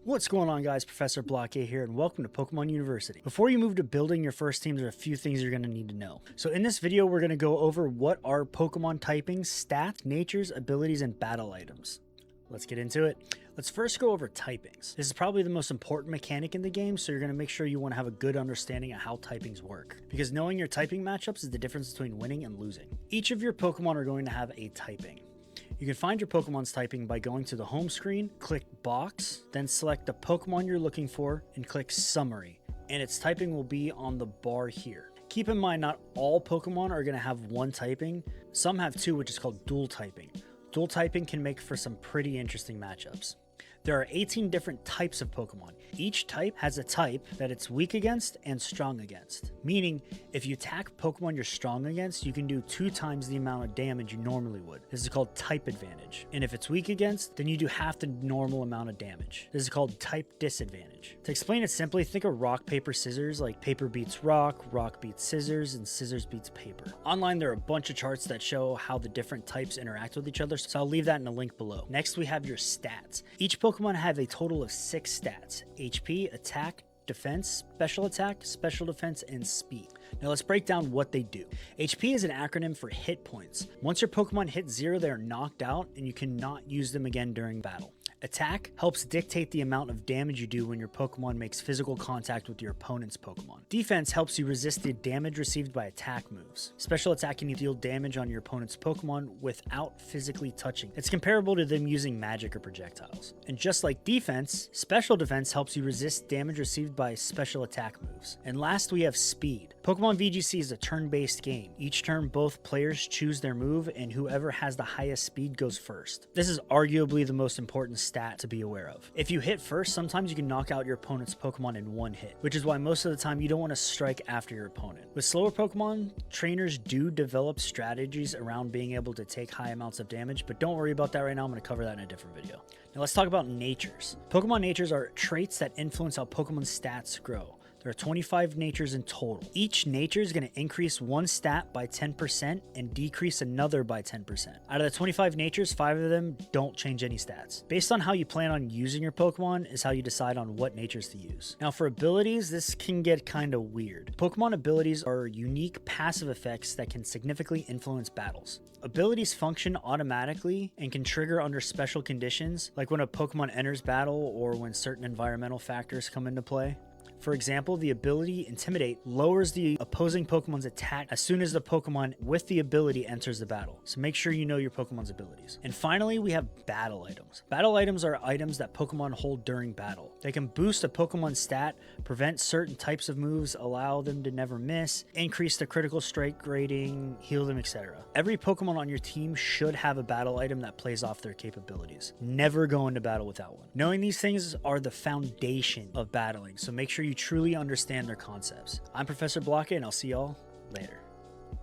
What's going on, guys? Professor Block A here, and welcome to Pokemon University. Before you move to building your first team, there are a few things you're going to need to know. So in this video, we're going to go over what are Pokemon typings, stats, natures, abilities, and battle items. Let's get into it. Let's first go over typings. This is probably the most important mechanic in the game, so you're going to make sure you want to have a good understanding of how typings work, because knowing your typing matchups is the difference between winning and losing. Each of your Pokemon are going to have a typing. You can find your Pokemon's typing by going to the home screen, click Box, then select the Pokemon you're looking for, and click Summary, and its typing will be on the bar here. Keep in mind, not all Pokemon are going to have one typing. Some have two, which is called dual typing. Dual typing can make for some pretty interesting matchups. There are 18 different types of Pokemon. Each type has a type that it's weak against and strong against. Meaning, if you attack Pokemon you're strong against, you can do 2 times the amount of damage you normally would. This is called type advantage. And if it's weak against, then you do half the normal amount of damage. This is called type disadvantage. To explain it simply, think of rock, paper, scissors, like paper beats rock beats scissors, and scissors beats paper. Online, there are a bunch of charts that show how the different types interact with each other, so I'll leave that in a link below. Next, we have your stats. Each Pokemon have a total of 6 stats: HP, attack, defense, special attack, special defense, and speed. Now let's break down what they do. HP is an acronym for hit points. Once your Pokemon hit 0, they are knocked out and you cannot use them again during battle. Attack helps dictate the amount of damage you do when your Pokemon makes physical contact with your opponent's Pokemon. Defense helps you resist the damage received by attack moves. Special attack can deal damage on your opponent's Pokemon without physically touching. It's comparable to them using magic or projectiles. And just like defense, special defense helps you resist damage received by special attack moves. And last, we have speed. Pokemon VGC is a turn-based game. Each turn, both players choose their move, and whoever has the highest speed goes first. This is arguably the most important stat to be aware of. If you hit first, sometimes you can knock out your opponent's Pokemon in one hit, which is why most of the time you don't want to strike after your opponent. With slower Pokemon, trainers do develop strategies around being able to take high amounts of damage, but don't worry about that right now. I'm going to cover that in a different video. Now let's talk about natures. Pokemon natures are traits that influence how Pokemon's stats grow. There are 25 natures in total. Each nature is going to increase one stat by 10% and decrease another by 10%. Out of the 25 natures, 5 of them don't change any stats. Based on how you plan on using your Pokemon is how you decide on what natures to use. Now for abilities, this can get kind of weird. Pokemon abilities are unique passive effects that can significantly influence battles. Abilities function automatically and can trigger under special conditions, like when a Pokemon enters battle or when certain environmental factors come into play. For example, the ability Intimidate lowers the opposing Pokemon's attack as soon as the Pokemon with the ability enters the battle. So make sure you know your Pokemon's abilities. And finally, we have battle items. Battle items are items that Pokemon hold during battle. They can boost a Pokemon's stat, prevent certain types of moves, allow them to never miss, increase the critical strike rating, heal them, etc. Every Pokemon on your team should have a battle item that plays off their capabilities. Never go into battle without one. Knowing these things are the foundation of battling, so make sure you truly understand their concepts. I'm Professor Block A, and I'll see y'all later.